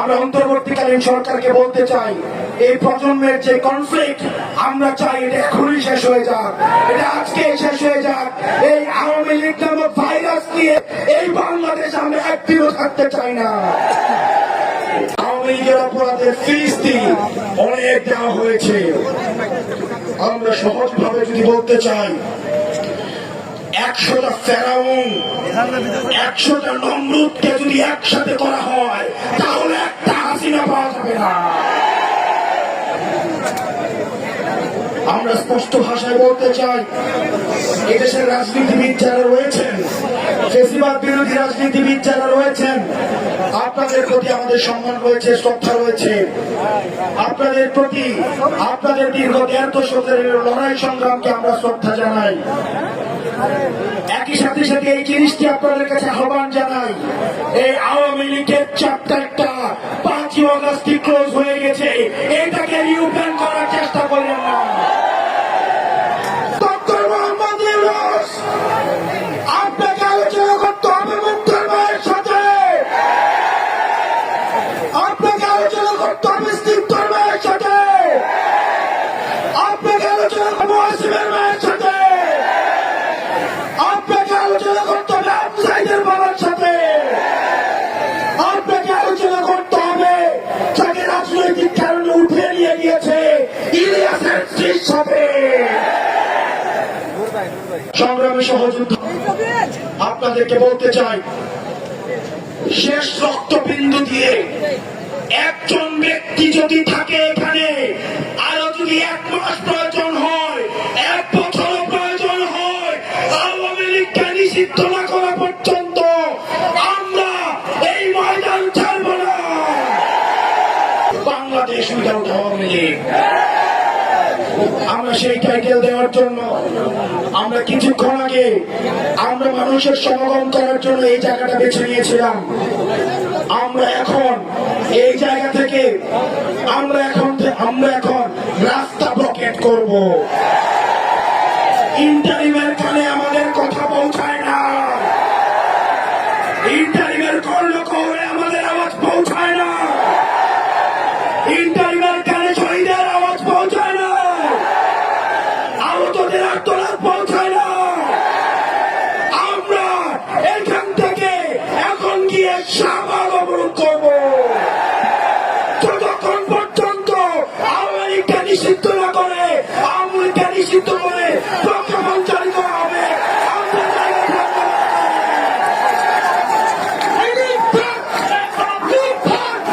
আমরা অন্তর্বর্তীকালীন সরকারকে বলতে চাই, এই প্রজন্মের যে কনফ্লিক্ট আমরা চাই এটা এখনই শেষ হয়ে যাক, এটা আজকে শেষ হয়ে যাক। এই আওয়ামী লীগ নামক ভাইরাস নিয়ে এই বাংলাদেশ আমরা একদিনও থাকতে চাই না। আওয়ামী লীগের অপরাধের ফিরিস্তি অনেক দেওয়া হয়েছে। আমরা সহজভাবে যদি বলতে চাই, 100টা ফেরাউন 100টা নমরুদকে যদি একসাথে করা হয় তাহলে একটা হাসিনা পাওয়া যাবে না। আমরা স্পষ্ট ভাষায় বলতে চাই, এদেশের রাজনীতিবিদ যারা রয়েছেন, ফেসিবাদ বিরোধী রাজনীতিবিদ যারা রয়েছেন, আপনাদের প্রতি আমাদের সম্মান রয়েছে, শ্রদ্ধা রয়েছে। আপনাদের প্রতি আপনাদের দীর্ঘ 1.5 দশকের লড়াই সংগ্রামকে আমরা শ্রদ্ধা জানাই। একই সাথে সাথে এই জিনিসটি আপনাদের কাছে আহ্বান জানাই, এই আওয়ামী লীগের চ্যাপ্টারটা 5ই আগস্ট ক্লোজ হয়ে গেছে, এটাকে রিওপেন করার চেষ্টা করলেন না। ডক্টর মোহাম্মদ ইউনূস, আপনাকে আলোচনা করতে হবে মুক্তার ভাইয়ের সাথে, আপনাকে আলোচনা করতে হবে স্নিগ্ধর ভাইয়ের সাথে, আপনাকে আলোচনা করতে হবে ওয়াসিমের ভাইয়ের সাথে, আপনাকে আলোচনা করতে হবে আবু সাইদের বাবার সাথে, আপনাকে আলোচনা করতে হবে যাকে রাজনৈতিক কারণে উঠে নিয়ে গিয়েছে ইলিয়াসের স্ত্রীর সাথে। সংগ্রামী সহযোদ্ধা, আপনাদেরকে বলতে চাই, শেষ রক্তবিন্দু দিয়ে একজন ব্যক্তি যদি থাকে এখানে, আরো যদি 1 মাস প্রয়োজন হয়, 1 বছর প্রয়োজন হয়, আওয়ামী লীগকে নিষিদ্ধ না করা পর্যন্ত আমরা এই ময়দান ছাড়ব না। বাংলাদেশ উইদাউট আওয়ামী লীগ, আমরা সেই টাইটেল দেওয়ার জন্য আমরা কিছুক্ষণ আগে আমরা মানুষের সমাগম করার জন্য এই জায়গাটা বেছে নিয়েছিলাম। আমরা এখন এই জায়গা থেকে আমরা এখন রাস্তা ব্লকেট করব। ইন্টারিমের কানে আমাদের কথা পৌঁছায় না, ইন্টারিমের কর্ণকোহরে আমাদের আওয়াজ পৌঁছায় না।